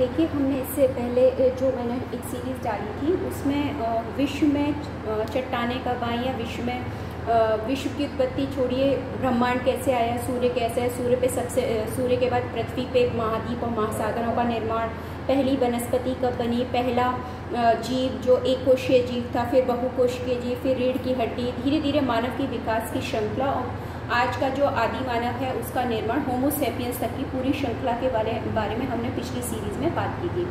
देखिए, हमने इससे पहले जो मैंने एक सीरीज़ डाली थी उसमें विश्व में चट्टानें कब आई या विश्व की उत्पत्ति छोड़िए, ब्रह्मांड कैसे आया, सूर्य कैसे है, सूर्य के बाद पृथ्वी पे महाद्वीप और महासागरों का निर्माण, पहली वनस्पति कब बनी, पहला जीव जो एक कोशीय जीव था, फिर बहुकोशीय जीव, फिर रीढ़ की हड्डी, धीरे धीरे मानव की विकास की श्रृंखला और आज का जो आदि मानव है उसका निर्माण, होमो सैपियंस तक की पूरी श्रृंखला के बारे में हमने पिछली सीरीज़ में बात की थी।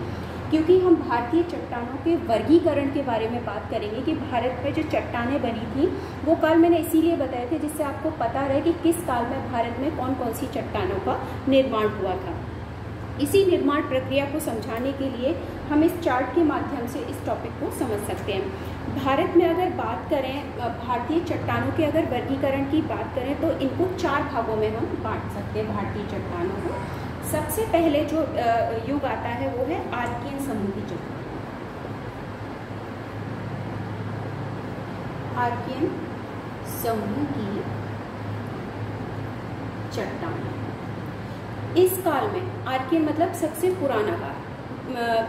क्योंकि हम भारतीय चट्टानों के वर्गीकरण के बारे में बात करेंगे कि भारत में जो चट्टानें बनी थी वो काल मैंने इसीलिए बताए थे जिससे आपको पता रहे कि किस काल में भारत में कौन कौन सी चट्टानों का निर्माण हुआ था। इसी निर्माण प्रक्रिया को समझाने के लिए हम इस चार्ट के माध्यम से इस टॉपिक को समझ सकते हैं। भारत में अगर बात करें, भारतीय चट्टानों के अगर वर्गीकरण की बात करें तो इनको 4 भागों में हम बांट सकते हैं भारतीय चट्टानों को। सबसे पहले जो युग आता है वो है आर्कियन समूह की चट्टान। आर्कियन समूह की चट्टान। इस काल में आर्कियन मतलब सबसे पुराना काल,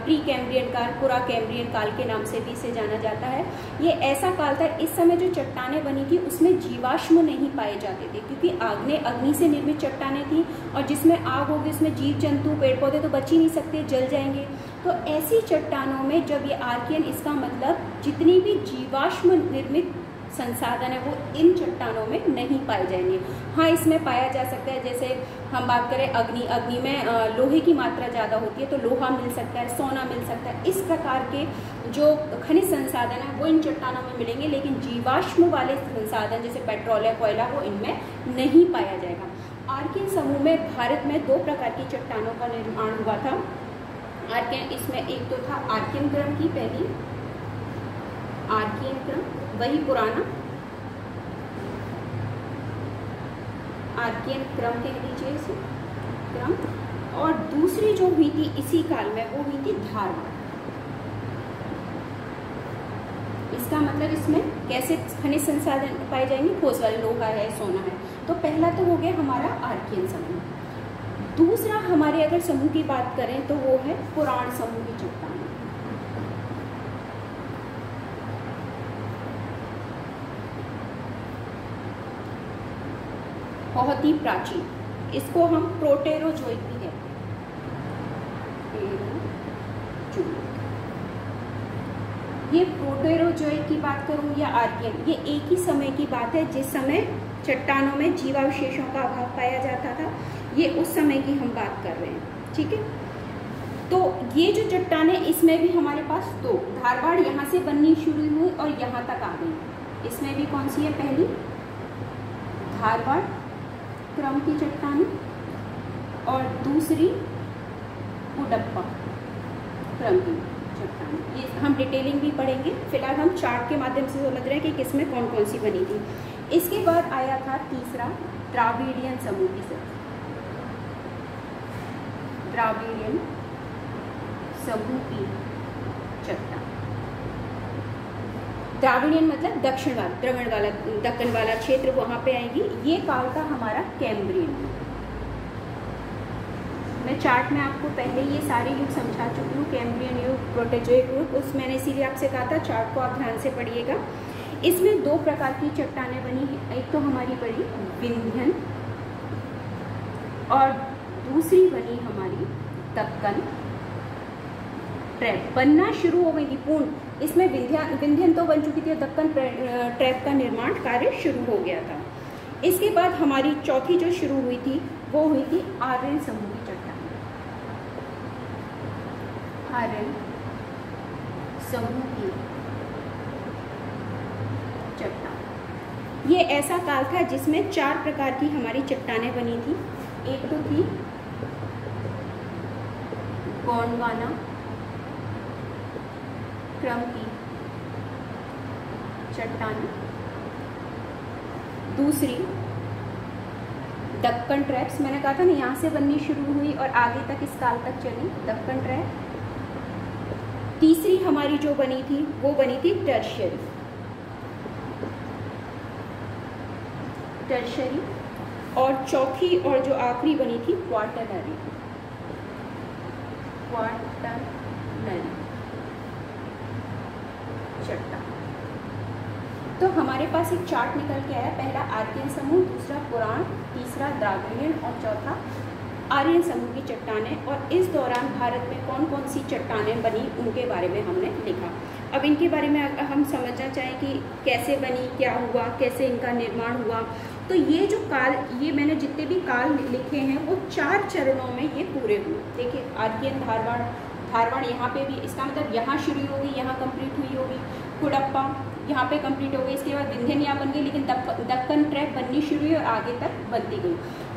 प्री कैम्ब्रियन काल, पुरा कैम्ब्रियन काल के नाम से भी इसे जाना जाता है। ये ऐसा काल था, इस समय जो चट्टानें बनी थी उसमें जीवाश्म नहीं पाए जाते थे क्योंकि अग्नि से निर्मित चट्टानें थी और जिसमें आग होगी उसमें जीव जंतु पेड़ पौधे तो बच ही नहीं सकते, जल जाएंगे। तो ऐसी चट्टानों में जब ये आर्कियन, इसका मतलब जितनी भी जीवाश्म निर्मित संसाधन है वो इन चट्टानों में नहीं पाए जाएंगे। हाँ, इसमें पाया जा सकता है, जैसे हम बात करें अग्नि में लोहे की मात्रा ज़्यादा होती है तो लोहा मिल सकता है, सोना मिल सकता है। इस प्रकार के जो खनिज संसाधन है वो इन चट्टानों में मिलेंगे, लेकिन जीवाश्म वाले संसाधन जैसे पेट्रोल या कोयला वो इनमें नहीं पाया जाएगा। आर्कियन समूह में भारत में 2 प्रकार की चट्टानों का निर्माण हुआ था। आर्कियन, इसमें एक तो था आर्कियन क्रम की पहली, आर्कियन क्रम वही पुराना आर्कियन क्रम कह लीजिए इसे, क्रम। और दूसरी जो हुई थी इसी काल में वो हुई थी धारवाड़। इसका मतलब इसमें कैसे खनिज संसाधन पाए जाएंगे, ठोस वाले, लोहा है, सोना है। तो पहला तो हो गया हमारा आर्कियन समूह। दूसरा हमारे अगर समूह की बात करें तो वो है पुराण समूह की चट्टान। बहुत ही प्राचीन, इसको हम प्रोटेरोजोइक भी कहते हैं। ये प्रोटेरोजोइक की बात करूं या आर्कियन, ये एक ही समय की बात है जिस समय चट्टानों में जीवावशेषों का अभाव पाया जाता था। ये उस समय की हम बात कर रहे हैं, ठीक है। तो ये जो चट्टानें, इसमें भी हमारे पास 2, धारवाड़ यहाँ से बननी शुरू हुई और यहाँ तक आ गई। इसमें भी कौन सी है, पहली धारवाड़ क्रम की चट्टान और दूसरी उडप्पा क्रम की चट्टान। ये हम डिटेलिंग भी पढ़ेंगे, फिलहाल हम चार्ट के माध्यम से समझ रहे हैं कि किसमें कौन कौन सी बनी थी। इसके बाद आया था तीसरा द्राविडियन समूह की चट्टान। द्राविडियन समूह की चट्टान। द्राविडियन मतलब दक्कन वाला क्षेत्र, वहां पे आएगी। ये काल था हमारा कैम्ब्रियन। मैं चार्ट में आपको पहले ये सारे युग समझा चुकी हूँ, कैम्ब्रियन युग, प्रोटेरोजोइक युग। उस मैंने इसीलिए आपसे कहा था चार्ट को आप ध्यान से पढ़िएगा। इसमें 2 प्रकार की चट्टानें बनी हैं, एक तो हमारी बनी विंध्यन और दूसरी बनी हमारी दक्कन ट्रैप। बनना शुरू हो गई थी पूर्ण, इसमें विंध्यन तो बन चुकी थी, दक्कन ट्रैप का निर्माण कार्य शुरू हो गया था। इसके बाद हमारी चौथी जो शुरू हुई थी वो हुई थी आर्यन समूह की चट्टान। आर्यन समूह की चट्टान, ये ऐसा काल था जिसमें 4 प्रकार की हमारी चट्टानें बनी थी। एक तो थी गोंडवाना क्रम की चट्टान, दूसरी दक्कन ट्रैप्स, मैंने कहा था ना यहाँ से बननी शुरू हुई और आगे तक इस काल तक चली, दक्कन ट्रैप। तीसरी हमारी जो बनी थी वो बनी थी टर्शरी और चौथी और जो आखिरी बनी थी क्वार्टरनरी। क्वाटरनरी चट्टान। तो हमारे पास एक चार्ट निकल के आया, पहला आर्कियन समूह, दूसरा पुराण, तीसरा द्राविडियन और चौथा आर्यन समूह की चट्टानें। और इस दौरान भारत में कौन कौन सी चट्टानें बनी उनके बारे में हमने लिखा। अब इनके बारे में हम समझना चाहें कि कैसे बनी, क्या हुआ, कैसे इनका निर्माण हुआ। तो ये जो काल, ये मैंने जितने भी काल लिखे हैं वो 4 चरणों में ये पूरे हुए। देखिए आर्कियन धारवाड़ यहाँ पे भी, इसका मतलब यहाँ शुरू होगी, यहाँ कंप्लीट हुई होगी। कुडप्पा यहाँ पे कंप्लीट हो गई, इसके बाद विंध्यन यहाँ बन गई, लेकिन दक्कन ट्रैप बननी शुरू हुई और आगे तक बनती गई।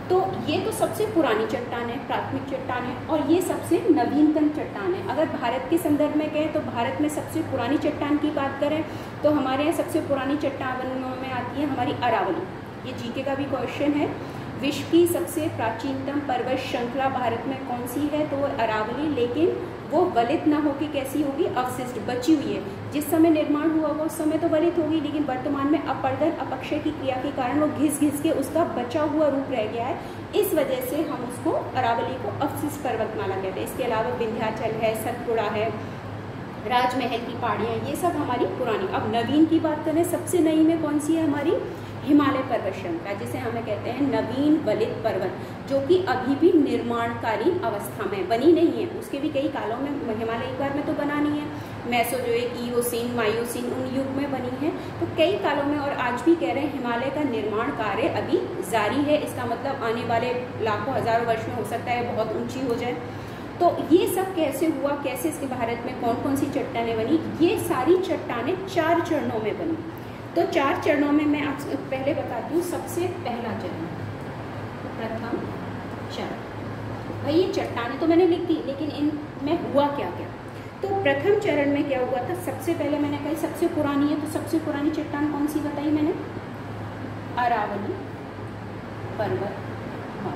तो ये तो सबसे पुरानी चट्टान है, प्राथमिक चट्टान है, और ये सबसे नवीनतम चट्टान है। अगर भारत के संदर्भ में कहें तो भारत में सबसे पुरानी चट्टान की बात करें तो हमारे यहाँ सबसे पुरानी चट्टानों में आती है हमारी अरावली। ये जीके का भी क्वेश्चन है। विश्व की सबसे प्राचीनतम पर्वत श्रृंखला भारत में कौन सी है, तो वो अरावली, लेकिन वो वलित ना होकर कैसी होगी, अवशिष्ट बची हुई है। जिस समय निर्माण हुआ वो उस समय तो वलित होगी, लेकिन वर्तमान में अपरदन अपक्षय की क्रिया के कारण वो घिस के उसका बचा हुआ रूप रह गया है। इस वजह से हम उसको अरावली को अवशिष्ट पर्वतमाला कहते हैं। इसके अलावा विंध्याचल है, सतपुड़ा है, राजमहल की पहाड़ियाँ, ये सब हमारी पुरानी। अब नवीन की बात करें, सबसे नई में कौन सी है हमारी, हिमालय पर्वत श्रृंखला, जिसे हमें कहते हैं नवीन वलित पर्वत, जो कि अभी भी निर्माणकालीन अवस्था में बनी नहीं है। उसके भी कई कालों में, हिमालय एक बार में तो बना नहीं है, मेसोजोइक, इओसीन, मायोसीन उन युग में बनी है। तो कई कालों में, और आज भी कह रहे हैं हिमालय का निर्माण कार्य अभी जारी है। इसका मतलब आने वाले लाखों हजारों वर्ष में हो सकता है बहुत ऊंची हो जाए। तो ये सब कैसे हुआ, कैसे इसके भारत में कौन कौन सी चट्टानें बनी, ये सारी चट्टानें 4 चरणों में बनी। तो 4 चरणों में मैं आपसे पहले बताती हूँ। सबसे पहला चरण, प्रथम चरण। भाई ये चट्टानें तो मैंने लिख दी, लेकिन इनमें हुआ क्या क्या। तो प्रथम चरण में क्या हुआ था, सबसे पहले मैंने कहा सबसे पुरानी है, तो सबसे पुरानी चट्टान कौन सी बताई मैंने, अरावली पर्वतमाला।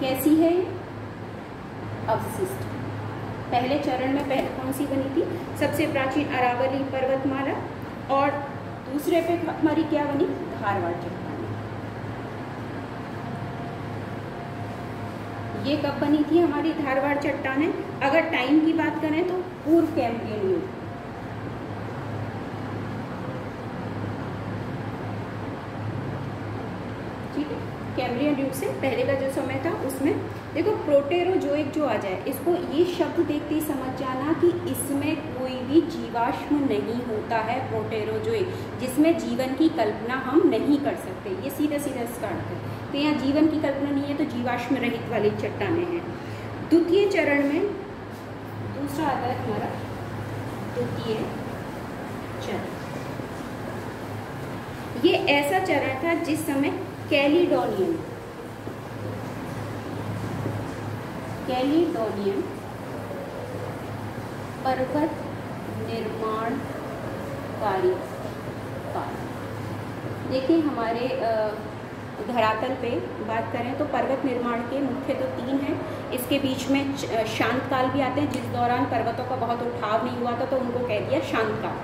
कैसी है, अवशिष्ट। पहले चरण में पहले कौन सी बनी थी, सबसे प्राचीन अरावली पर्वतमाला, और दूसरे पे हमारी क्या बनी, धारवाड़ चट्टान। ये कब बनी थी हमारी धारवाड़ चट्टानें, अगर टाइम की बात करें तो पूर्व कैम्ब्रियन युग। ठीक है, कैम्ब्रियन युग से पहले का जो समय था उसमें। देखो प्रोटेरोजोइक जो आ जाए, इसको ये शब्द देखते ही समझ जाना कि इसमें कोई भी जीवाश्म नहीं होता है। प्रोटेरोजोइक, जिसमें जीवन की कल्पना हम नहीं कर सकते, ये सीधा इसका अर्थ है। तो यहाँ जीवन की कल्पना नहीं है, तो जीवाश्म रहित वाली चट्टानें हैं। द्वितीय चरण में दूसरा आता है हमारा द्वितीय चरण। ये ऐसा चरण था जिस समय कैलिडोनियन पर्वत निर्माण कार्य काल। देखिए हमारे धरातल पे बात करें तो पर्वत निर्माण के मुख्य तो 3 हैं। इसके बीच में शांत काल भी आते हैं, जिस दौरान पर्वतों का बहुत उठाव नहीं हुआ था, तो उनको कह दिया शांत काल।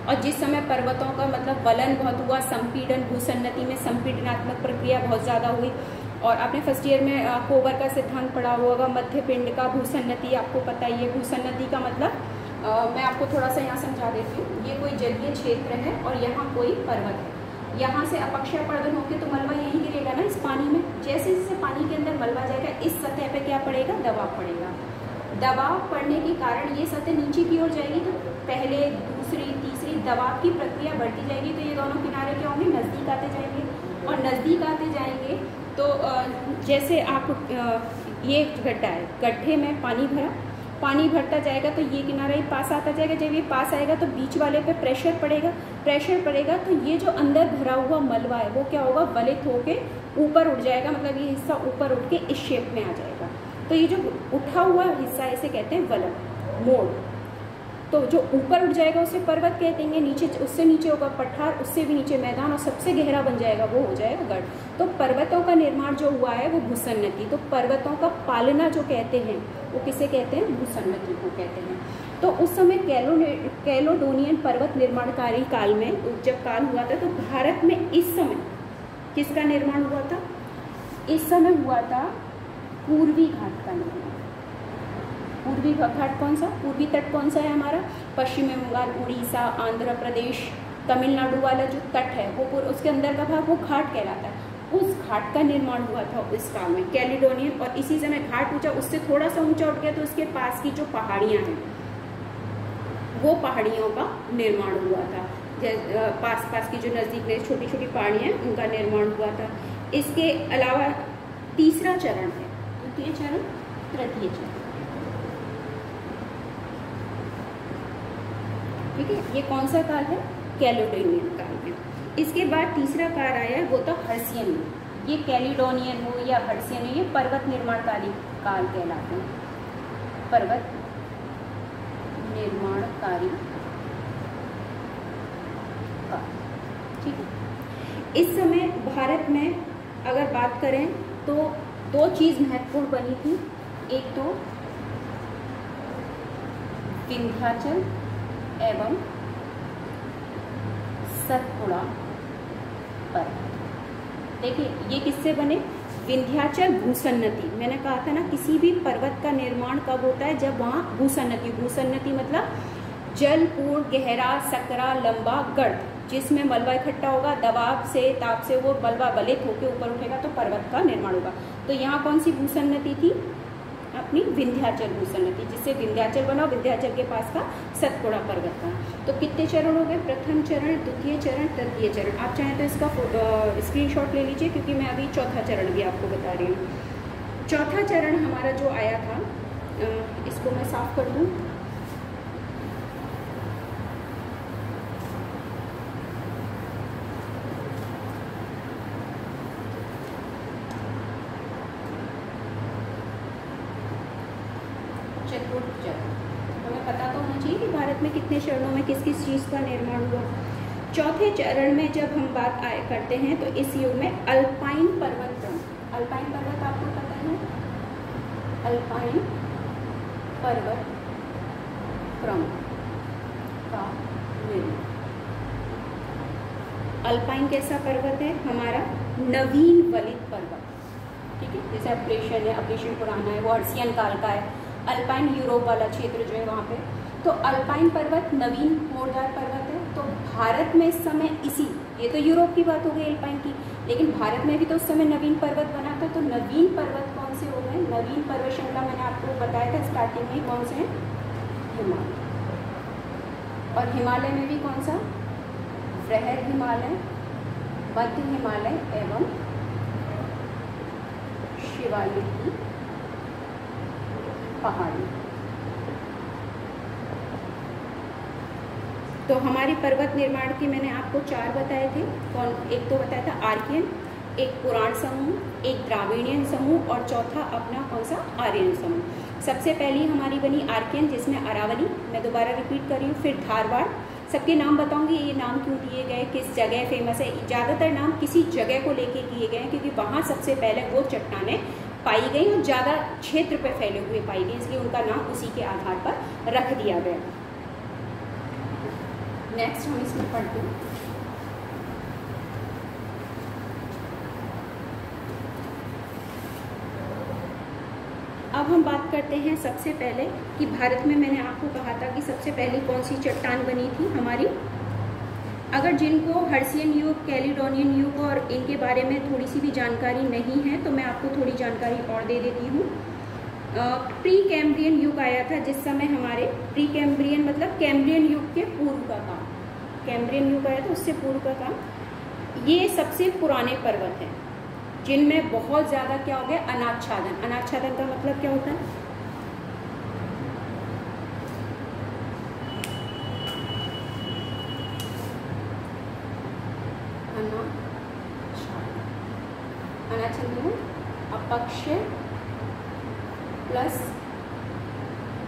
और जिस समय पर्वतों का मतलब वलन बहुत हुआ, संपीड़न, भूसन्नति में संपीड़नात्मक प्रक्रिया बहुत ज़्यादा हुई। और आपने फर्स्ट ईयर में कोबर का सिद्धांत पढ़ा होगा, मध्य पिंड का भूसन्नति आपको पता ही है। भूसन्नति का मतलब मैं आपको थोड़ा सा यहाँ समझा देती हूँ। ये कोई जलीय क्षेत्र है और यहाँ कोई पर्वत है, यहाँ से अपक्षय अपरदन होकर तो मलबा यहीं गिरेगा ना इस पानी में। जैसे जैसे पानी के अंदर मलबा जाएगा, इस सतह पे क्या पड़ेगा, दबाव पड़ेगा। दबाव पड़ने के कारण ये सतह नीचे की ओर जाएगी, तो पहले दूसरी तीसरी दबाव की प्रक्रिया बढ़ती जाएगी। तो ये दोनों किनारे क्या होंगे, नज़दीक आते जाएंगे, और नज़दीक आते जाएंगे तो जैसे आप ये गड्ढा है, गड्ढे में पानी भरता जाएगा तो ये किनारा ही पास आता जाएगा। जब ये पास आएगा तो बीच वाले पे प्रेशर पड़ेगा तो ये जो अंदर भरा हुआ मलबा है वो क्या होगा, वलित होके ऊपर उठ जाएगा। मतलब ये हिस्सा ऊपर उठ के इस शेप में आ जाएगा। तो ये जो उठा हुआ हिस्सा इसे कहते हैं वलय, मोड़। तो जो ऊपर उठ जाएगा उसे पर्वत कहते हैं, नीचे उससे नीचे होगा पठार, उससे भी नीचे मैदान, और सबसे गहरा बन जाएगा वो हो जाएगा गढ़। तो पर्वतों का निर्माण जो हुआ है वो भूसन्नति। तो पर्वतों का पालना जो कहते हैं वो किसे कहते हैं, भूसन्नति को कहते हैं। तो उस समय कैलोडोनियन पर्वत निर्माणकारी काल में जब काल हुआ था, तो भारत में इस समय किसका निर्माण हुआ था, इस समय हुआ था पूर्वी घाट का निर्माण। पूर्वी घाट कौन सा, पूर्वी तट कौन सा है हमारा, पश्चिम बंगाल, उड़ीसा, आंध्र प्रदेश, तमिलनाडु वाला जो तट है वो उसके अंदर का भाग वो घाट कहलाता है। उस घाट का निर्माण हुआ था उस काल में, कैलिडोनियन। और इसी समय घाट ऊंचा, उससे थोड़ा सा ऊंचा उठ गया तो उसके पास की जो पहाड़ियाँ हैं वो पहाड़ियों का निर्माण हुआ था। पास की जो नज़दीक में छोटी छोटी पहाड़ियाँ हैं उनका निर्माण हुआ था। इसके अलावा तीसरा चरण है, द्वितीय चरण, तृतीय चरण, ठीक है। ये कौन सा काल है, कैलिडोनियन काल में। इसके बाद तीसरा काल आया वो था हर्षियन युग। ये कैलिडोनियन हो या हर्षियन हो, ये पर्वत निर्माणकाली काल कहलाते हैं, पर्वत निर्माणकारी काल, ठीक है। इस समय भारत में अगर बात करें तो दो चीज महत्वपूर्ण बनी थी। एक तो विंध्याचल एवं सतपुड़ा पर्वत। देखिए ये किससे बने, विंध्याचल भूसन्नति। मैंने कहा था ना किसी भी पर्वत का निर्माण कब होता है, जब वहाँ भूसन्नति, भूसन्नति मतलब जलपूर्ण गहरा सकरा लंबा गर्त, जिसमें मलबा इकट्ठा होगा, दबाव से ताप से वो मलबा गलित होकर ऊपर उठेगा तो पर्वत का निर्माण होगा। तो यहाँ कौन सी भूसन्नति थी, अपनी विंध्याचल भूसन्नति, जिससे विंध्याचल बना, विंध्याचल के पास का सतपुड़ा पर्वत का। तो कितने चरण हो गए, प्रथम चरण, द्वितीय चरण, तृतीय चरण। आप चाहें तो इसका स्क्रीनशॉट ले लीजिए क्योंकि मैं अभी चौथा चरण भी आपको बता रही हूँ। चौथा चरण हमारा जो आया था, इसको मैं साफ कर दूँ। चतुर्थ चरण, हमें पता तो होना चाहिए कि भारत में कितने चरणों में किस किस चीज़ का निर्माण हुआ। चौथे चरण में जब हम बात करते हैं तो इस युग में अल्पाइन पर्वत क्रम, अल्पाइन पर्वत आपको पता है, अल्पाइन पर्वत क्रम का निर्माण। अल्पाइन कैसा पर्वत है, हमारा नवीन वलित पर्वत, ठीक है। जैसे अपलेशियन है, अपलेशियन पुराना है, वो हर्षियन काल का है। अल्पाइन यूरोप वाला क्षेत्र जो है वहाँ पे, तो अल्पाइन पर्वत नवीन मोड़दार पर्वत है। तो भारत में इस समय इसी, ये तो यूरोप की बात हो गई अल्पाइन की, लेकिन भारत में भी तो उस समय नवीन पर्वत बना था। तो नवीन पर्वत कौन से हो गए, नवीन पर्वत श्रृंखला मैंने आपको बताया था स्टार्टिंग में, कौन से हैं, हिमालय। और हिमालय में भी कौन सा, वृहद हिमालय, मध्य हिमालय एवं शिवालिक की पहाड़ी। तो हमारी पर्वत निर्माण की मैंने आपको चार बताए थे। कौन, एक तो बताया था आर्कियन, एक पुराण समूह, एक द्राविडियन समूह और चौथा अपना कौन सा, आर्यन समूह। सबसे पहली हमारी बनी आर्कियन, जिसमें अरावली, मैं दोबारा रिपीट कर रही हूँ, फिर धारवाड़। सबके नाम बताऊंगी, ये नाम क्यों दिए गए, किस जगह फेमस है। ज़्यादातर नाम किसी जगह को लेके किए गए हैं क्योंकि वहाँ सबसे पहले वो चट्टानें पाई गई और ज़्यादा क्षेत्र पर फैले हुए पाई गई, इसलिए उनका नाम उसी के आधार पर रख दिया गया। नेक्स्ट हम इसमें पढ़ते हैं, अब हम बात करते हैं सबसे पहले कि भारत में मैंने आपको कहा था कि सबसे पहले कौन सी चट्टान बनी थी हमारी। अगर जिनको हर्षियन युग, कैलिडोनियन युग और इनके बारे में थोड़ी सी भी जानकारी नहीं है तो मैं आपको थोड़ी जानकारी और दे देती हूँ। प्री कैम्ब्रियन युग आया था, जिस समय हमारे प्री कैम्ब्रियन मतलब कैम्ब्रियन युग के पूर्व का काम, कैम्ब्रियन युग आया था उससे पूर्व का काम। ये सबसे पुराने पर्वत हैं जिनमें बहुत ज़्यादा क्या हो गया, अनाच्छादन। अनाच्छादन का मतलब क्या होता है, अनाच्छादन अपक्ष प्लस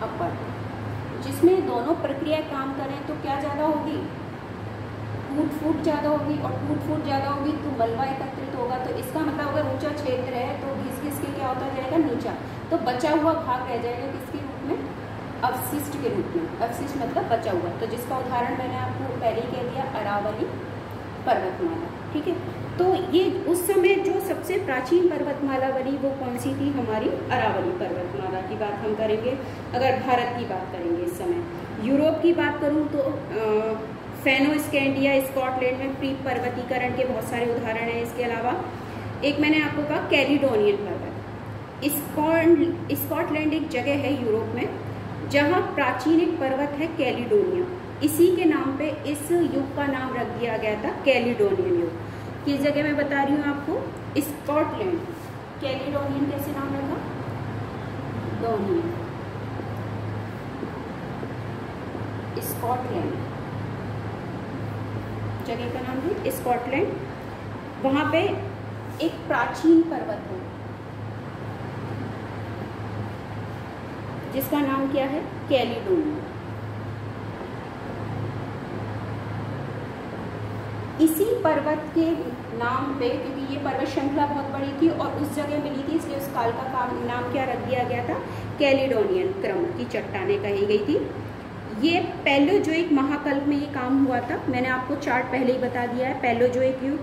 अपर, जिसमें दोनों प्रक्रिया काम करें तो क्या ज़्यादा होगी, टूट फूट ज़्यादा होगी, और टूट फूट ज़्यादा होगी तो मलबा एकत्रित होगा। तो इसका मतलब अगर ऊंचा क्षेत्र है तो घिस घिस के क्या होता जाएगा, नीचा, तो बचा हुआ भाग रह जाएगा किसके रूप में, अवशिष्ट के रूप में। अवशिष्ट मतलब बचा हुआ, तो जिसका उदाहरण मैंने आपको पहले ही कह दिया, अरावली पर्वतमाला, ठीक है। तो ये उस समय जो सबसे प्राचीन पर्वतमाला बनी वो कौन सी थी? हमारी अरावली पर्वतमाला की बात हम करेंगे अगर भारत की बात करेंगे इस समय। यूरोप की बात करूँ तो फेनोस्कैंडिया स्कॉटलैंड में प्री पर्वतीकरण के बहुत सारे उदाहरण हैं। इसके अलावा एक मैंने आपको कहा कैलिडोनियन पर्वत। स्कॉटलैंड एक जगह है यूरोप में जहाँ प्राचीन एक पर्वत है कैलिडोनिया। इसी के नाम पे इस युग का नाम रख दिया गया था कैलिडोनियन युग। किस जगह मैं बता रही हूँ आपको? स्कॉटलैंड। कैलिडोनियन कैसे नाम रखा? डोनियन। स्कॉटलैंड जगह का नाम है स्कॉटलैंड। वहां पे एक प्राचीन पर्वत है जिसका नाम क्या है? कैलिडोनिया। इसी पर्वत के नाम पे, क्योंकि ये पर्वत श्रृंखला बहुत बड़ी थी और उस जगह मिली थी, इसलिए उस काल का नाम क्या रख दिया गया था? कैलिडोनियन क्रम की चट्टानें कही गई थी। ये पैलोजोइक महाकल्प में ये काम हुआ था। मैंने आपको चार्ट पहले ही बता दिया है। पैलोजोइक युग।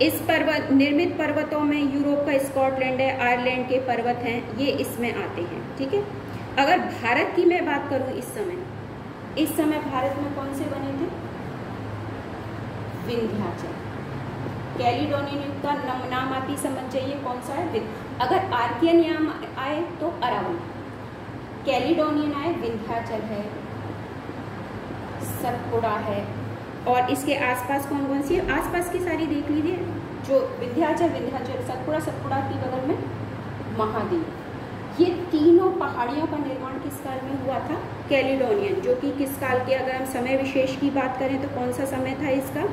इस पर्वत निर्मित पर्वतों में यूरोप का स्कॉटलैंड है, आयरलैंड के पर्वत हैं, ये इसमें आते हैं। ठीक है। अगर भारत की मैं बात करूं इस समय भारत में कौन से बने थे? विंध्याचल। कैलिडोनियन युग का नाम आती समझ जाइए कौन सा है? अगर आर्कियन नाम आए तो अरावली, कैलिडोनियन आए विंध्याचल है, सतपुड़ा है, और इसके आसपास कौन कौन सी है? आसपास की सारी देख लीजिए। जो विंध्याचल सतपुड़ा की बगल में महादेव। ये तीनों पहाड़ियों का निर्माण किस काल में हुआ था? कैलिडोनियन। जो कि किस काल के, अगर हम समय विशेष की बात करें तो कौन सा समय था इसका?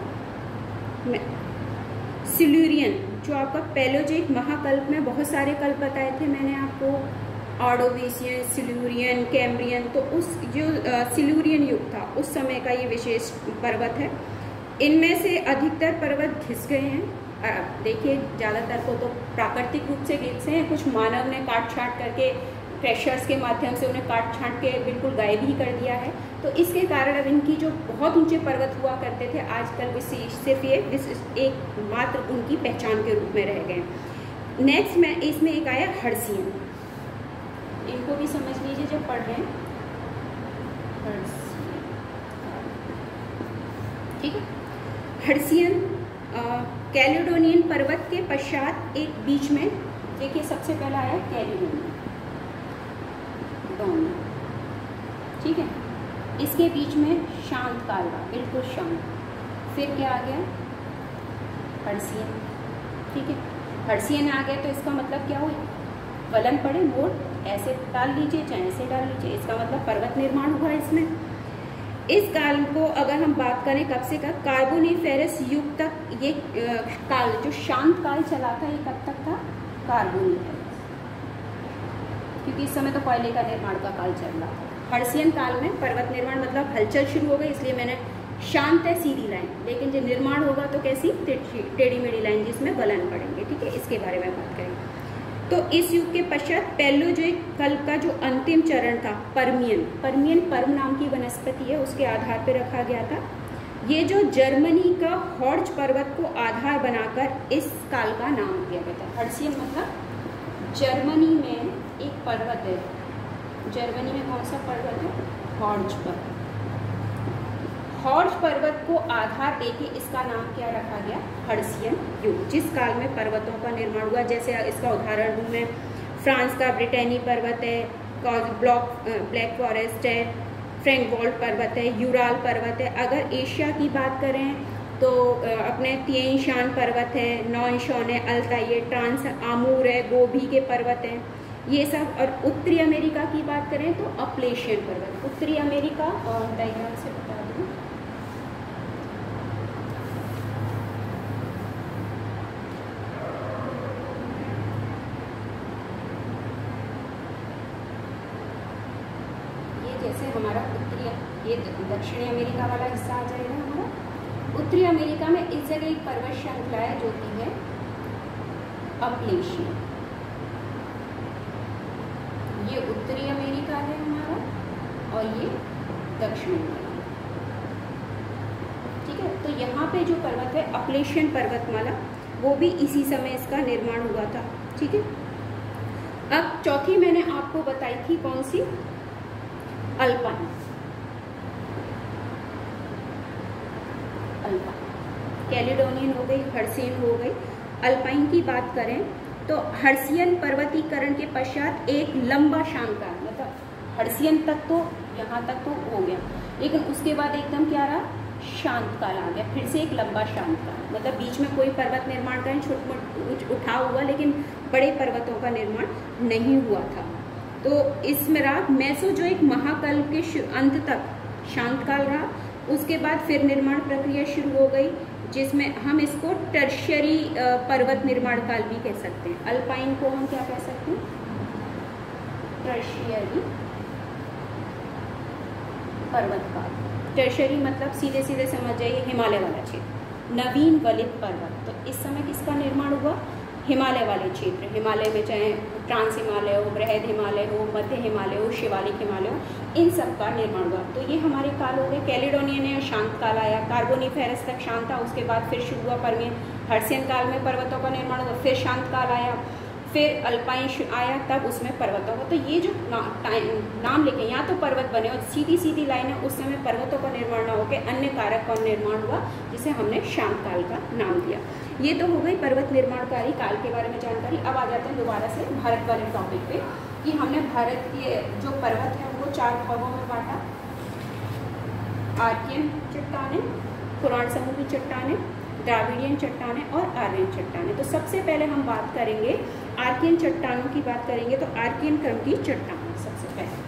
सिल्यूरियन। जो आपका पैलोजोइक महाकल्प में बहुत सारे कल्प बताए थे मैंने आपको, ऑर्डोविशियन, सिल्यूरियन, कैम्ब्रियन। तो उस जो सिल्यूरियन युग था उस समय का ये विशेष पर्वत है। इनमें से अधिकतर पर्वत घिस गए हैं। देखिए ज़्यादातर को तो प्राकृतिक रूप से घिसे हैं, कुछ मानव ने काट छाट करके क्रैशर्स के माध्यम से उन्हें काट छाट के बिल्कुल गायब ही कर दिया है। तो इसके कारण अब इनकी जो बहुत ऊंचे पर्वत हुआ करते थे आजकल सिर्फ ये एक मात्र उनकी पहचान के रूप में रह गए। नेक्स्ट में इसमें एक आया हर्सियन। इनको भी समझ लीजिए जब पढ़ रहे हैं। ठीक है। हर्सियन कैलिडोनियन पर्वत के पश्चात एक बीच में देखिए सबसे पहला आया कैलिडोनिया। ठीक है। इसके बीच में शांत कालवा, बिल्कुल शांत। फिर क्या आ गया? हर्सियन। ठीक है। हर्सियन आ गया तो इसका मतलब क्या हुआ? फलन पड़े मोड़ ऐसे डाल लीजिए चाहे ऐसे डाल लीजिए, इसका मतलब पर्वत निर्माण हुआ इसमें। इस काल को अगर हम बात करें कब से कब, कार्बोनिफेरस युग तक ये काल जो शांत काल चला था ये कब तक था? कार्बोनिफेरस, क्योंकि इस समय तो कोयले का निर्माण का काल चल रहा था। हर्सियन काल में पर्वत निर्माण मतलब हलचल शुरू हो गई, इसलिए मैंने शांत है सीधी लाइन, लेकिन जो निर्माण होगा तो कैसी? टेढ़ी मेढ़ी लाइन जिसमें गलन पड़ेंगे। ठीक है। इसके बारे में बात करें तो इस युग के पश्चात पैलोजोइक कल्प का जो अंतिम चरण था पर्मियन पर्म नाम की वनस्पति है उसके आधार पर रखा गया था। ये जो जर्मनी का हॉर्ज पर्वत को आधार बनाकर इस काल का नाम दिया गया था। हर्सियन मतलब जर्मनी में एक पर्वत है। जर्मनी में कौन सा पर्वत है? हॉर्ज पर्वत। हॉर्ज पर्वत को आधार देके इसका नाम क्या रखा गया? हर्सियन युग। जिस काल में पर्वतों का निर्माण हुआ, जैसे इसका उदाहरण दूं मैं, फ्रांस का ब्रिटेनी पर्वत है, ब्लैक फॉरेस्ट है, फ्रैंकवॉल्ड पर्वत है, यूराल पर्वत है। अगर एशिया की बात करें तो अपने तिएन शान पर्वत है, नॉनशॉन है, अल्ताई है, ट्रांस आमूर है, गोभी के पर्वत हैं, ये सब। और उत्तरी अमेरिका की बात करें तो अपलेशियन पर्वत। उत्तरी अमेरिका डायग्राम से बता दूँ, ये जैसे हमारा ये दक्षिणी अमेरिका वाला हिस्सा आ जाएगा हमारा। उत्तरी अमेरिका में इस जगह एक पर्वत श्रृंखला है जो कि है अपलेशियन। ये उत्तरी अमेरिका है हमारा और ये दक्षिणी अमेरिका। ठीक है। तो यहाँ पे जो पर्वत है अपलेशियन पर्वतमाला, वो भी इसी समय इसका निर्माण हुआ था। ठीक है, अब चौथी मैंने आपको बताई थी कौन सी, अल्पाइन। कैलिडोनियन हो गई, हर्सियन हो गई। अल्पाइन की बात करें तो हर्सियन पर्वतीकरण के पश्चात एक लंबा शांतकाल, मतलब हर्सियन तक तो यहाँ तक तो हो गया, लेकिन उसके बाद एकदम क्या रहा, शांत काल आ गया, फिर से एक लंबा शांत काल। मतलब बीच में कोई पर्वत निर्माण करें छोट मोट उठा हुआ, लेकिन बड़े पर्वतों का निर्माण नहीं हुआ था। तो इसमें रहा मेसोजोइक महाकाल के अंत तक शांत काल रहा। उसके बाद फिर निर्माण प्रक्रिया शुरू हो गई, जिसमें हम इसको टर्शियरी पर्वत निर्माण काल भी कह सकते हैं। अल्पाइन को हम क्या कह सकते हैं, टर्शियरी पर्वत काल। टर्शियरी मतलब सीधे सीधे समझ जाइए हिमालय वाला क्षेत्र, नवीन वलित पर्वत। तो इस समय किसका निर्माण हुआ, हिमालय वाले क्षेत्र, हिमालय में चाहे ट्रांस हिमालय हो, बृहद हिमालय हो, मध्य हिमालय हो, शिवालिक हिमालय हो, इन सब का निर्माण हुआ। तो ये हमारे काल हो गए। कैलिडोनियन है शांत काल आया, कार्बोनिफेरस तक शांत था, उसके बाद फिर शुरू हुआ पर्मियन। हर्सियन काल में पर्वतों का निर्माण हुआ, फिर शांत काल आया, फिर अल्पाइन आया, तब उसमें पर्वतों का। तो ये जो नाम लिखे यहाँ तो पर्वत बने और सीधी सीधी लाइन है, उस समय पर्वतों का निर्माण न होकर अन्य कारक का निर्माण हुआ, जिसे हमने शांत काल का नाम दिया। ये तो हो गई पर्वत निर्माणकारी काल के बारे में जानकारी। अब आ जाते हैं दोबारा से भारत वाले टॉपिक पे, कि हमने भारत के जो पर्वत है उनको 4 भागों में बांटा। आर्कियन चट्टानें, पुराण समूह की चट्टानें, द्राविडियन चट्टानें और आर्यन चट्टानें। तो सबसे पहले हम बात करेंगे आर्कियन चट्टानों की बात करेंगे, तो आर्कियन क्रम की चट्टानें सबसे पहले।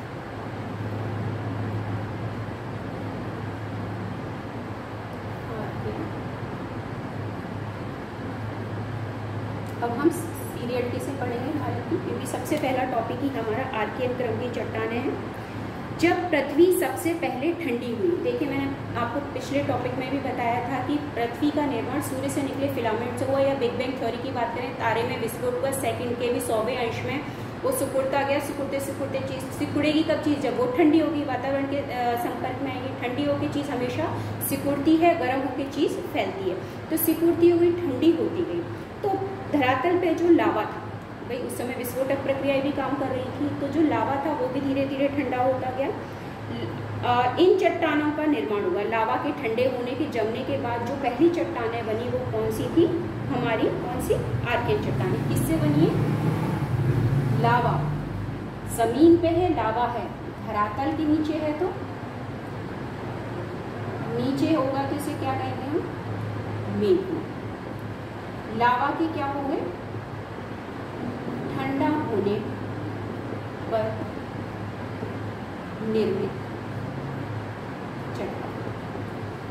अब हम सीरियलिटी से पढ़ेंगे भारत की, क्योंकि सबसे पहला टॉपिक ही हमारा आर्कियन क्रम की चट्टानें हैं। जब पृथ्वी सबसे पहले ठंडी हुई, देखिए मैंने आपको पिछले टॉपिक में भी बताया था कि पृथ्वी का निर्माण सूर्य से निकले फिलामेंट से हुआ, या बिग बैंग थ्योरी की बात करें तारे में विस्फोट हुआ, सेकंड के भी 100वें अंश में वो सिकुड़ता गया। सिकुड़ते सिकुड़ते चीज़ सिकुड़ेगी कब चीज़, जब वो ठंडी होगी, वातावरण के संपर्क में आएगी। ठंडी होकर चीज़ हमेशा सिकुड़ती है, गर्म होकर चीज़ फैलती है। तो सिकुड़ती हुई ठंडी होती गई, तो धरातल पे जो लावा था, भाई उस समय विस्फोटक प्रक्रियाएं भी काम कर रही थी, तो जो लावा था वो भी धीरे धीरे ठंडा होता गया। इन चट्टानों का निर्माण हुआ। लावा के ठंडे होने के जमने के बाद जो पहली चट्टानें बनी वो कौन सी थी, हमारी कौन सी, आर्कियन चट्टानें। किससे बनी है, लावा, जमीन पे है लावा है, धरातल के नीचे है, तो नीचे होगा तो इसे क्या कहते हैं, मेघ। लावा की क्या हो गए, ठंडा होने पर निर्मित चट्टान।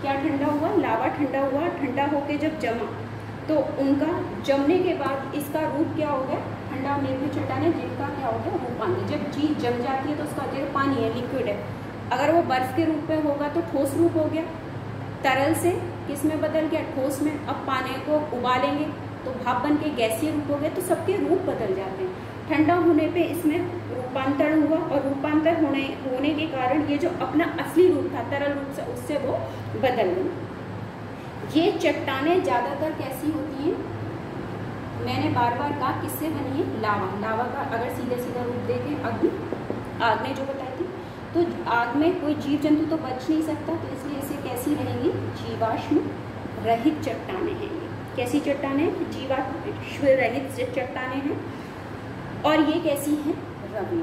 क्या ठंडा हुआ, लावा ठंडा हुआ, ठंडा होके जब जमा तो उनका जमने के बाद इसका रूप क्या हो गया, ठंडा निर्मित चट्टान है, जिनका क्या हो गया, रूपांतर। जब चीज जम जाती है तो उसका जो पानी है, लिक्विड है, अगर वो बर्फ के रूप में होगा तो ठोस रूप हो गया, तरल से किस में बदल गया, ठोस में। अब पानी को उबालेंगे तो भाप बन के गैसीय रूप हो गया, तो सबके रूप बदल जाते हैं। ठंडा होने पे इसमें रूपांतर हुआ, और रूपांतर होने के कारण ये जो अपना असली रूप था तरल रूप से, उससे वो बदल गई। ये चट्टानें ज्यादातर कैसी होती हैं, मैंने बार बार कहा किससे बनी है, लावा। लावा का अगर सीधा सीधा रूप देखें, अग्नि, आग ने जो बताई थी, तो आग में कोई जीव जंतु तो बच नहीं सकता, तो इसलिए इसे कैसी रहेंगी, जीवाश्म रहित चट्टानें हैं। ये कैसी चट्टानें, जीवाश्म रहित चट्टानें हैं। और ये कैसी हैं, रवे।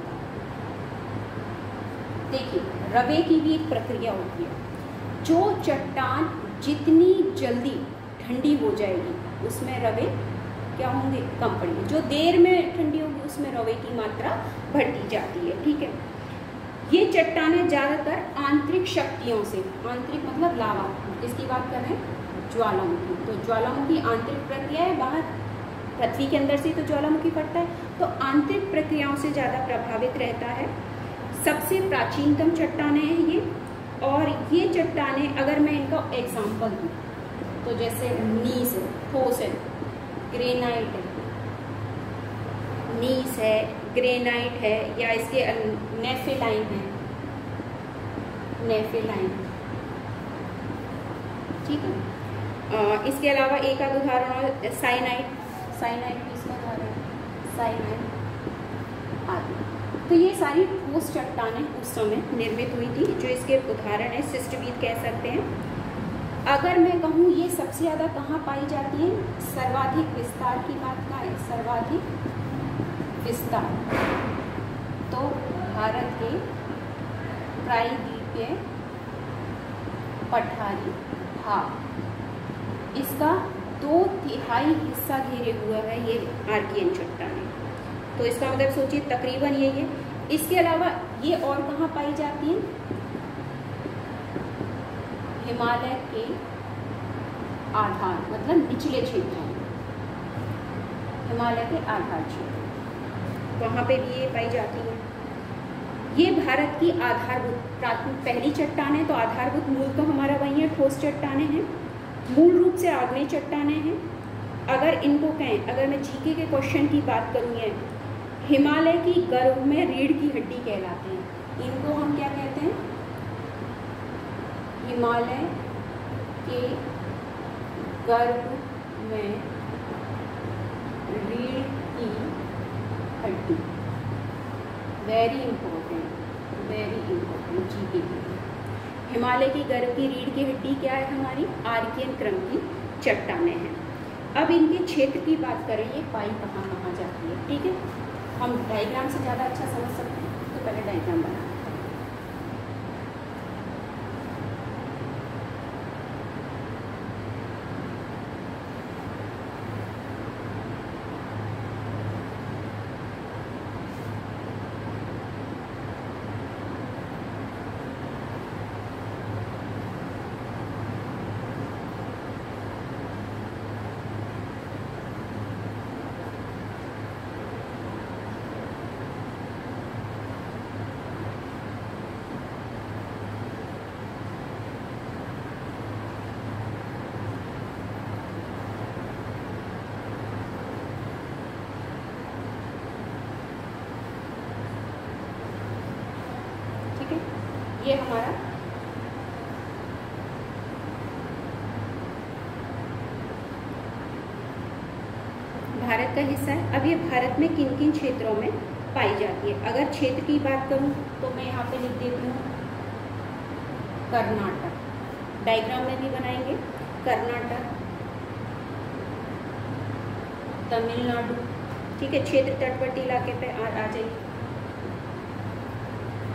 देखिए रवे की भी एक प्रक्रिया होती है। जो चट्टान जितनी जल्दी ठंडी हो जाएगी उसमें रवे क्या होंगे, कम पड़ेंगे। जो देर में ठंडी होगी उसमें रवे की मात्रा बढ़ती जाती है। ठीक है, ये चट्टानें ज्यादातर आंतरिक शक्तियों से, आंतरिक मतलब लावा, इसकी बात कर रहे हैं, ज्वालामुखी। तो ज्वालामुखी आंतरिक प्रक्रिया है, बाहर पृथ्वी के अंदर से तो ज्वालामुखी फटता है, तो आंतरिक प्रक्रियाओं से ज़्यादा प्रभावित रहता है। सबसे प्राचीनतम चट्टानें हैं ये। और ये चट्टानें अगर मैं इनका एग्जाम्पल दूँ तो जैसे नीस है, ठोस है, ग्रेनाइट है, नीस है, ग्रेनाइट है, या इसके नेफेलाइन है, नेफेलाइन, ठीक है। इसके अलावा एक आध उदाहरण और साइनाइड, साइनाइड भी इसका उदाहरण, साइनाइड आदि। तो ये सारी ठोस चट्टानें उस समय निर्मित हुई थी, जो इसके उदाहरण है, शिष्टवीद कह सकते हैं। अगर मैं कहूँ ये सबसे ज़्यादा कहाँ पाई जाती है, सर्वाधिक विस्तार की बात का है, सर्वाधिक विस्तार, तो भारत के प्रायद्वीपीय पठारी भाग, इसका 2/3 हिस्सा घेरे हुआ है ये आर्कियन चट्टानें। तो इसका मतलब सोचिए तकरीबन यही है। इसके अलावा ये और कहाँ पाई जाती है, हिमालय के आधार मतलब निचले क्षेत्रों में, हिमालय के आधार क्षेत्र वहाँ पे भी ये पाई जाती है। ये भारत की आधारभूत प्राथमिक पहली चट्टान है। तो आधारभूत मूल तो हमारा वही है, ठोस चट्टानें हैं, मूल रूप से आग्नेय चट्टानें हैं। अगर इनको कहें, अगर मैं जीके के क्वेश्चन की बात करूँ, ये हिमालय की गर्भ में रीढ़ की हड्डी कहलाते हैं। इनको हम क्या कहते हैं, हिमालय के गर्भ में रीढ़ की हड्डी, वेरी इंपॉर्टेंट जीके के लिए। हिमालय की गर्भ की रीढ़ की हड्डी क्या है, हमारी आर्कियन क्रम की चट्टानें हैं। अब इनके क्षेत्र की बात करें, ये पाई कहाँ कहाँ जाती है, ठीक है। हम डायग्राम से ज़्यादा अच्छा समझ सकते हैं, तो पहले डायग्राम बनाते हैं। ये हमारा भारत का हिस्सा है। अब ये भारत में किन किन क्षेत्रों में पाई जाती है। अगर क्षेत्र की बात करूं तो मैं यहाँ पे लिख देती हूँ कर्नाटक, डायग्राम में भी बनाएंगे। कर्नाटक, तमिलनाडु, ठीक है, क्षेत्र तटवर्ती इलाके पे आ जाइए।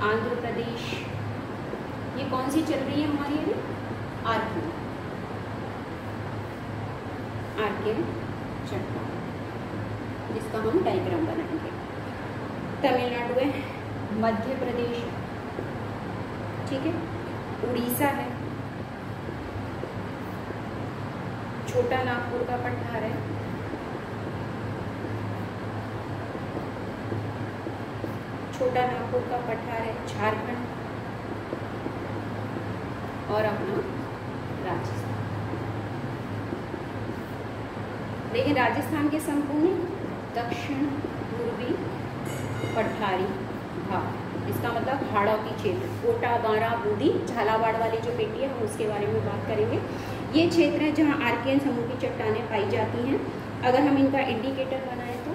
आंध्र प्रदेश, ये कौन सी चल रही है हमारी अभी, आर्कियन चट्टान, जिसका हम डायग्राम बनाएंगे। तमिलनाडु है, मध्य प्रदेश, ठीक है, उड़ीसा है, छोटा नागपुर का पठार है, छोटा नागपुर का पठार है, झारखंड और अपना राजस्थान। लेकिन राजस्थान के संपूर्ण दक्षिण पूर्वी पठारी भाग, इसका मतलब हाड़ौती क्षेत्र, कोटा, बारां, बूंदी, झालावाड़ वाली जो पेटी है, हम उसके बारे में बात करेंगे। ये क्षेत्र है जहाँ आर्कियन समूह की चट्टानें पाई जाती हैं। अगर हम इनका इंडिकेटर बनाएं तो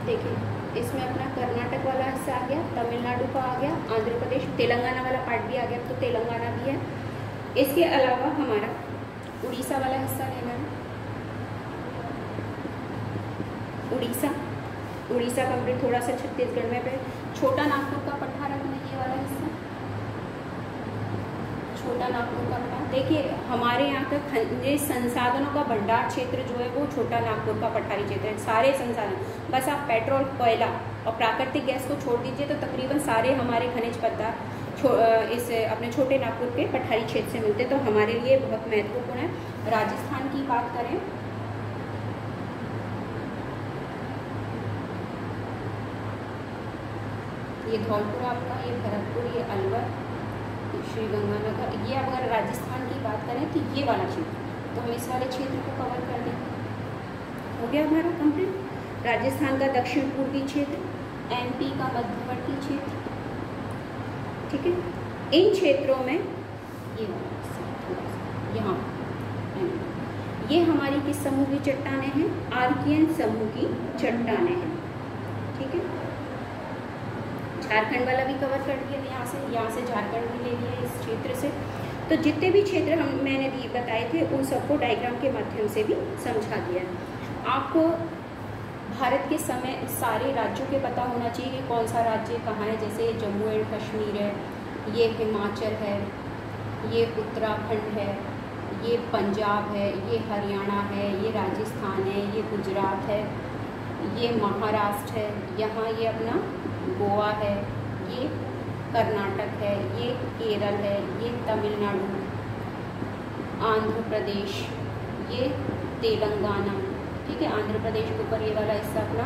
देखिए, इसमें अपना कर्नाटक वाला हिस्सा आ गया, तमिलनाडु का आ गया, आंध्र प्रदेश, तेलंगाना वाला पार्ट भी आ गया, तो तेलंगाना भी है। इसके अलावा हमारा उड़ीसा वाला हिस्सा लेना है, उड़ीसा कंप्लीट, थोड़ा सा छत्तीसगढ़ में पे छोटा नागपुर का पठार रखना, ये वाला हिस्सा छोटा नागपुर का पठार। देखिए, हमारे यहाँ का खनिज संसाधनों का भंडार क्षेत्र जो है वो छोटा नागपुर का पठारी क्षेत्र है। सारे संसाधन, बस आप पेट्रोल, कोयला और प्राकृतिक गैस को छोड़ दीजिए तो तकरीबन सारे हमारे खनिज पदार्थ इस अपने छोटे नागपुर के पठारी क्षेत्र से मिलते, तो हमारे लिए बहुत महत्वपूर्ण है। राजस्थान की बात करें, ये धौलपुर आपका, ये भरतपुर, ये अलवर, श्रीगंगानगर, ये अगर राजस्थान की बात करें तो ये वाला क्षेत्र, तो हम इस वाले क्षेत्र को कवर कर देंगे। हो गया हमारा कंप्लीट। राजस्थान का दक्षिण पूर्वी क्षेत्र, एमपी का मध्यवर्ती क्षेत्र, ठीक है। इन क्षेत्रों में यहाँ ये हमारी किस समूह की चट्टानें हैं? आर्कियन समूह की चट्टानें हैं। ठीक है, झारखंड वाला भी कवर कर दिया, यहाँ से झारखंड भी ले लिया इस क्षेत्र से। तो जितने भी क्षेत्र मैंने बताए थे उन सबको डायग्राम के माध्यम से भी समझा दिया है। आपको भारत के सारे राज्यों के पता होना चाहिए कि कौन सा राज्य कहाँ है। जैसे जम्मू एंड कश्मीर है, ये हिमाचल है, ये उत्तराखंड है, ये पंजाब है, ये हरियाणा है, ये राजस्थान है, ये गुजरात है, ये महाराष्ट्र है, यहाँ ये अपना गोवा है, ये कर्नाटक है, ये केरल है, ये तमिलनाडु, आंध्र प्रदेश, ये तेलंगाना। ठीक है, आंध्र प्रदेश के ऊपर ये वाला हिस्सा अपना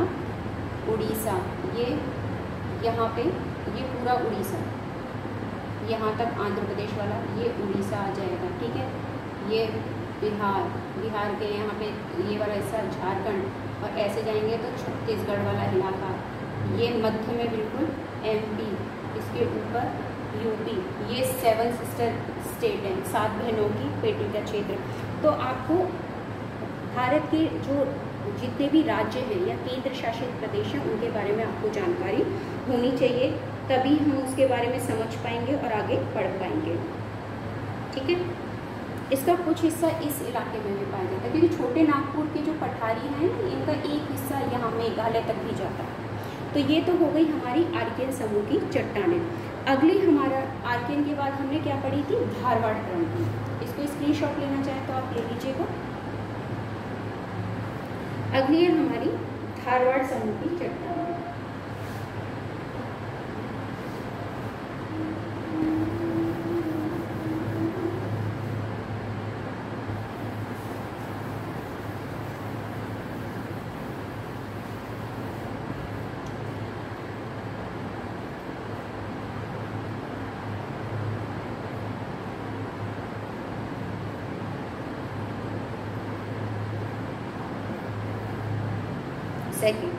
उड़ीसा, ये यहाँ पे ये पूरा उड़ीसा, यहाँ तक आंध्र प्रदेश वाला ये उड़ीसा आ जाएगा। ठीक है, ये बिहार के यहाँ पे ये वाला हिस्सा झारखंड, और ऐसे जाएंगे तो छत्तीसगढ़ वाला इलाका, ये मध्य में बिल्कुल MP, इसके ऊपर UP, ये 7 सिस्टर स्टेट हैं, 7 बहनों की पेटी का क्षेत्र। तो आपको भारत के जो जितने भी राज्य हैं या केंद्र शासित प्रदेश हैं उनके बारे में आपको जानकारी होनी चाहिए, तभी हम उसके बारे में समझ पाएंगे और आगे बढ़ पाएंगे। ठीक है, इसका कुछ हिस्सा इस इलाके में भी पाया जाता है, क्योंकि छोटे नागपुर के जो पठारी हैं इनका एक हिस्सा यहाँ मेघालय तक भी जाता है। तो ये तो हो गई हमारी आर्कियन समूह की चट्टानें। अगली हमारा आर्कियन के बाद हमने क्या पढ़ी थी? धारवाड़ क्रांति। इसको स्क्रीनशॉट लेना चाहे तो आप ले लीजिएगा। अगली है हमारी धारवाड़ समूह की चट्टानें। सेकेंड,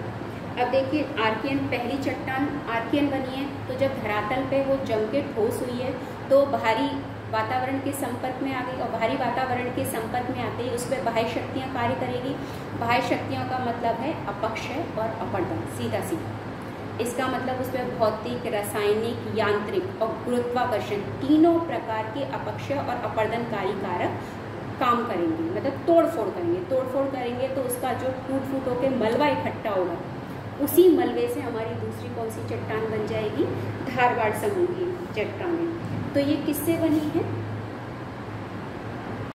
अब देखिए आर्कियन पहली चट्टान आर्कियन बनी है, तो जब धरातल पे वो जम के ठोस हुई है तो भारी वातावरण के संपर्क में आ गई, और भारी वातावरण के संपर्क में आते ही उस पर बाह्य शक्तियाँ कार्य करेगी। बाह्य शक्तियों का मतलब है अपक्षय और अपवर्तन, सीधा सीधा। इसका मतलब उस पर भौतिक, रासायनिक, यांत्रिक और गुरुत्वाकर्षण तीनों प्रकार के अपक्षय और अपवर्तनकारी कारक काम करेंगे, मतलब तोड़फोड़ करेंगे। तोड़फोड़ करेंगे तो उसका जो टूट फूट होकर मलबा इकट्ठा होगा, उसी मलबे से हमारी दूसरी कौन सी चट्टान बन जाएगी? धारवाड़ समूह की चट्टान। तो ये किससे बनी है?